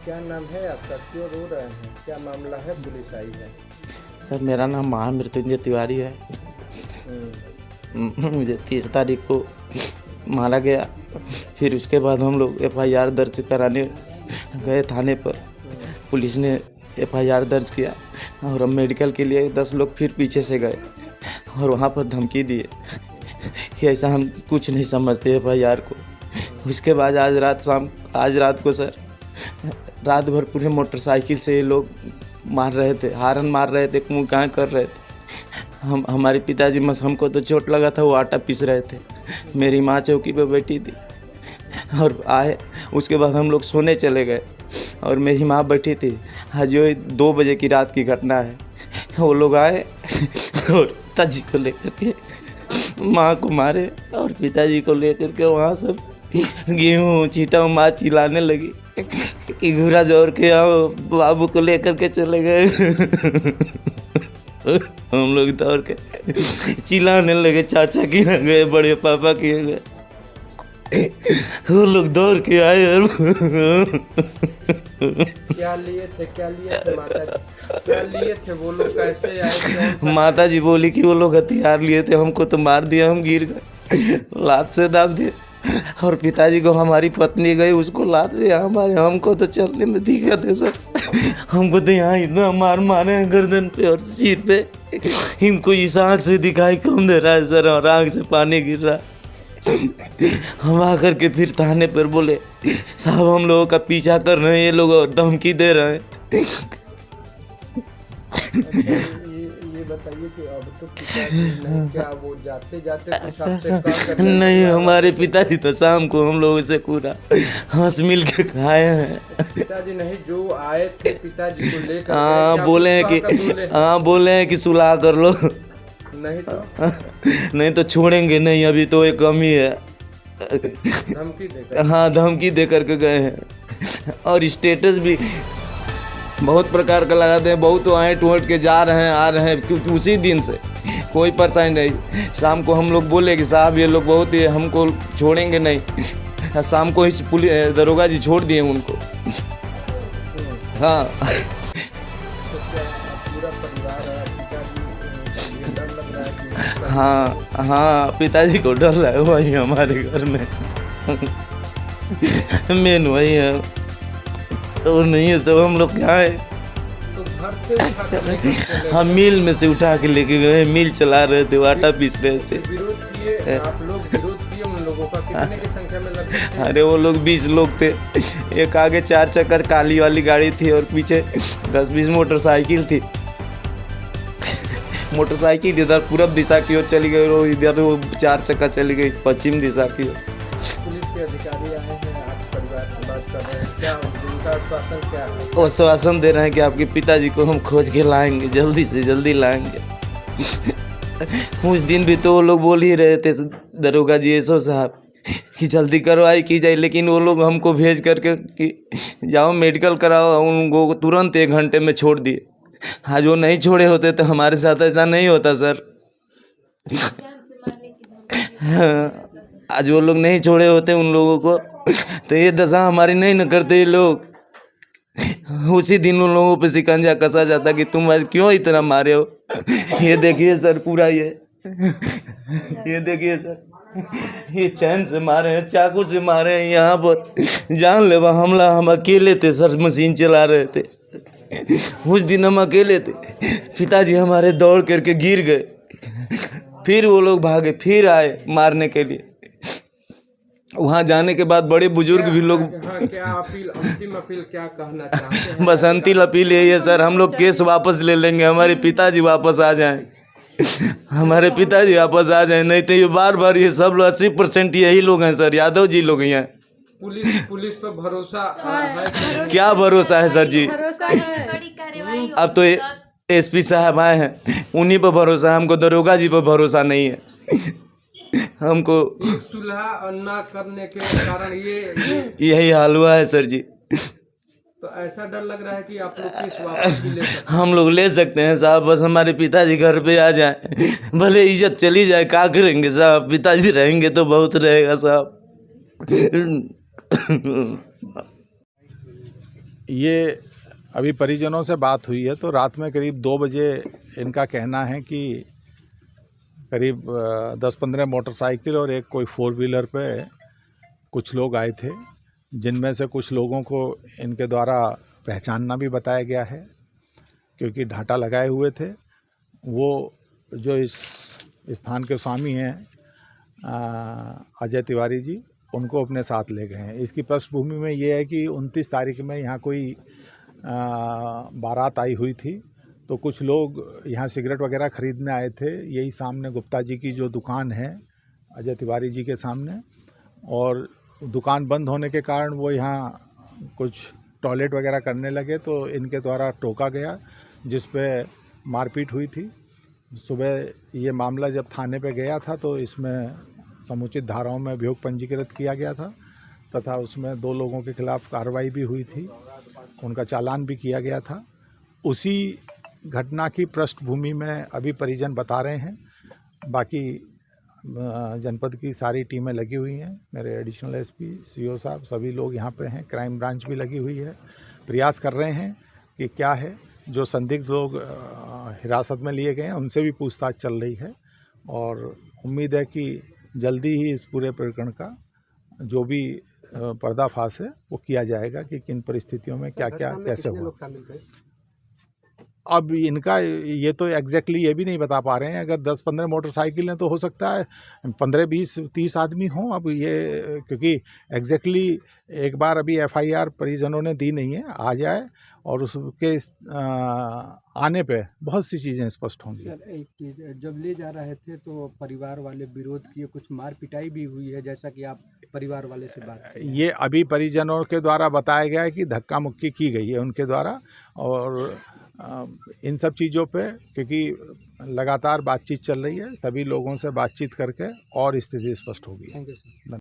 क्या नाम है आपका? क्यों रो रहे हैं? क्या मामला है? पुलिस आई है। सर मेरा नाम महामृत्युंजय तिवारी है। हम्म, मुझे 30 तारीख को मारा गया। फिर उसके बाद हम लोग FIR दर्ज कराने गए थाने पर। पुलिस ने FIR दर्ज किया और अब मेडिकल के लिए 10 लोग फिर पीछे से गए और वहाँ पर धमकी दिए कि ऐसा हम कुछ नहीं समझते FIR को। उसके बाद आज रात को सर रात भर पूरे मोटरसाइकिल से ये लोग मार रहे थे, हारन मार रहे थे, मुँह कहाँ कर रहे थे। हमारे पिताजी हमको तो चोट लगा था, वो आटा पीस रहे थे। मेरी माँ चौकी पे बैठी थी और आए। उसके बाद हम लोग सोने चले गए और मेरी माँ बैठी थी। आज जो 2 बजे की रात की घटना है, वो लोग आए और पिताजी को लेकर के माँ को मारे और पिताजी को लेकर के वहाँ सब गेहूँ चीटा माँ चिल्लाने लगी कि घूरा जोर के आओ, बाबू को लेकर के चले गए। हम लोग दौड़ के चिल्लाने लगे, चाचा के यहाँ गए, बड़े पापा के यहाँ गए। वो लोग दौड़ के आए और क्या लिए थे माता जी? क्या लिए थे वो लोग? कैसे आए? माता जी बोली कि वो लोग हथियार लिए थे, हमको तो मार दिया, हम गिर गए, लात से दाब दिए। और पिताजी को हमारी पत्नी गई, उसको लात से हमारे, हमको तो चलने में दिक्कत है सर। हमको तो यहाँ इतना मारे हैं गर्दन पे और सिर पे। इनको इस आँख से दिखाई कम दे रहा है सर और आँख से पानी गिर रहा है। हम आकर के फिर थाने पर बोले साहब हम लोगों का पीछा कर रहे हैं ये लोग और धमकी दे रहे हैं। ये बताइए कि अब तो पिताजी नहीं, क्या वो जाते कुछ आपसे कहा करते? नहीं, हमारे पिताजी तो शाम को हम लोगों से पूरा हंस मिल के खाए हैं। पिताजी नहीं, जो आए थे पिताजी को लेकर, हाँ बोले हैं कि सुलह कर लो। नहीं तो छोड़ेंगे नहीं, अभी तो एक कमी है। धमकी देकर? हाँ, धमकी दे करके गए हैं और स्टेटस भी बहुत प्रकार का लगाते हैं। बहुत तो आए टूट के जा रहे हैं, आ रहे हैं, क्योंकि उसी दिन से कोई परेशानी नहीं। शाम को हम लोग बोले कि साहब ये लोग बहुत ही हमको छोड़ेंगे नहीं। शाम को ही पुलिस दरोगा जी छोड़ दिए उनको। हाँ तो क्या पूरा परिवार है? पिताजी को डर लग रहा है कि हाँ पिताजी को डर रहा है, वही हमारे घर में मेन वही है। तो नहीं है तो हम लोग क्या है, तो घर से उठा के लेकर चले हम मिल में से उठा के लेके गए। मिल चला रहे थे, आटा पीस रहे थे। विरोध किए आप लोग? विरोध किए उन लोगों का? कितने की संख्या में लगभग थे? अरे वो लोग 20 लोग थे। एक आगे 4 चक्कर काली वाली गाड़ी थी और पीछे 10-20 मोटरसाइकिल थी। मोटरसाइकिल इधर पूरब दिशा की ओर चली गई और इधर वो 4 चक्का चली गई पश्चिम दिशा की ओर। पुलिस के अधिकारी आए हैं, आप परिवार से बात कर रहे हैं, क्या उनका आश्वासन क्या है? वो आश्वासन दे रहे हैं कि आपके पिताजी को हम खोज के लाएंगे, जल्दी से जल्दी लाएंगे। उस दिन भी तो वो लोग बोल ही रहे थे दरोगा जी एसओ साहब कि जल्दी कार्रवाई की जाए, लेकिन वो लोग हमको भेज करके कि जाओ मेडिकल कराओ, उनको तुरंत 1 घंटे में छोड़ दिए। आज वो नहीं छोड़े होते तो हमारे साथ ऐसा नहीं होता सर। आज वो लोग नहीं छोड़े होते उन लोगों को तो ये दशा हमारी नहीं न करते ये लोग। उसी दिन उन लोगों पे शिकंजा कसा जाता कि तुम आज क्यों इतना मारे हो। ये देखिए सर पूरा ये देखिए सर, ये चैन से मारे हैं, चाकू से मारे हैं, यहाँ पर जानलेवा हमला। हम अकेले थे सर, मशीन चला रहे थे। उस दिन हम अकेले थे, पिताजी हमारे दौड़ करके गिर गए। फिर वो लोग भागे, फिर आए मारने के लिए। वहाँ जाने के बाद बड़े बुजुर्ग भी लोग क्या अपील, अंतिम अपील क्या कहना चाहते हैं? बस अंतिम अपील यही है सर, हम लोग केस वापस ले लेंगे, हमारे पिताजी वापस आ जाएं। हमारे पिताजी वापस आ जाएं, नहीं तो ये बार ये सब लोग 80% यही लोग हैं सर, यादव जी लोग हैं। पुलिस पर भरोसा है? क्या भरोसा है सर जी? अब तो SP साहब आए हैं, उन्हीं पर भरोसा है, हमको दरोगा जी पर भरोसा नहीं है। हमको सुलह न करने के कारण यही हाल हुआ है सर जी। तो ऐसा डर लग रहा है कि आप लोग केस वापस भी ले सकते हैं? हम लोग ले सकते हैं साहब, बस हमारे पिताजी घर पे आ जाए, भले इज्जत चली जाए, क्या करेंगे साहब, पिताजी रहेंगे तो बहुत रहेगा साहब। ये अभी परिजनों से बात हुई है तो रात में करीब 2 बजे इनका कहना है कि करीब 10-15 मोटरसाइकिल और एक कोई 4 व्हीलर पे कुछ लोग आए थे, जिनमें से कुछ लोगों को इनके द्वारा पहचानना भी बताया गया है क्योंकि ढाटा लगाए हुए थे। वो जो इस स्थान के स्वामी हैं अजय तिवारी जी, उनको अपने साथ ले गए हैं। इसकी पृष्ठभूमि में ये है कि 29 तारीख में यहाँ कोई बारात आई हुई थी, तो कुछ लोग यहाँ सिगरेट वगैरह ख़रीदने आए थे, यही सामने गुप्ता जी की जो दुकान है अजय तिवारी जी के सामने, और दुकान बंद होने के कारण वो यहाँ कुछ टॉयलेट वगैरह करने लगे तो इनके द्वारा टोका गया, जिस पे मारपीट हुई थी। सुबह ये मामला जब थाने पे गया था तो इसमें समुचित धाराओं में अभियोग पंजीकृत किया गया था तथा उसमें 2 लोगों के खिलाफ कार्रवाई भी हुई थी, उनका चालान भी किया गया था। उसी घटना की पृष्ठभूमि में अभी परिजन बता रहे हैं। बाकी जनपद की सारी टीमें लगी हुई हैं, मेरे एडिशनल एसपी, सीओ साहब, सभी लोग यहाँ पे हैं, क्राइम ब्रांच भी लगी हुई है। प्रयास कर रहे हैं कि क्या है, जो संदिग्ध लोग हिरासत में लिए गए हैं उनसे भी पूछताछ चल रही है और उम्मीद है कि जल्दी ही इस पूरे प्रकरण का जो भी पर्दाफाश है वो किया जाएगा कि किन परिस्थितियों में क्या क्या कैसे हुआ। अब इनका ये तो एग्जैक्टली ये भी नहीं बता पा रहे हैं। अगर 10-15 मोटरसाइकिल हैं तो हो सकता है 15, 20, 30 आदमी हों। अब ये क्योंकि एग्जैक्टली एक बार अभी एफआईआर परिजनों ने दी नहीं है, आ जाए और उसके आने पे बहुत सी चीज़ें स्पष्ट होंगी। सर, एक चीज़, जब ले जा रहे थे तो परिवार वाले विरोध किए, कुछ मार पिटाई भी हुई है, जैसा कि आप परिवार वाले से बात करें। ये अभी परिजनों के द्वारा बताया गया है कि धक्का मुक्की की गई है उनके द्वारा, और इन सब चीज़ों पे क्योंकि लगातार बातचीत चल रही है, सभी लोगों से बातचीत करके और स्थिति स्पष्ट होगी। Thank you sir.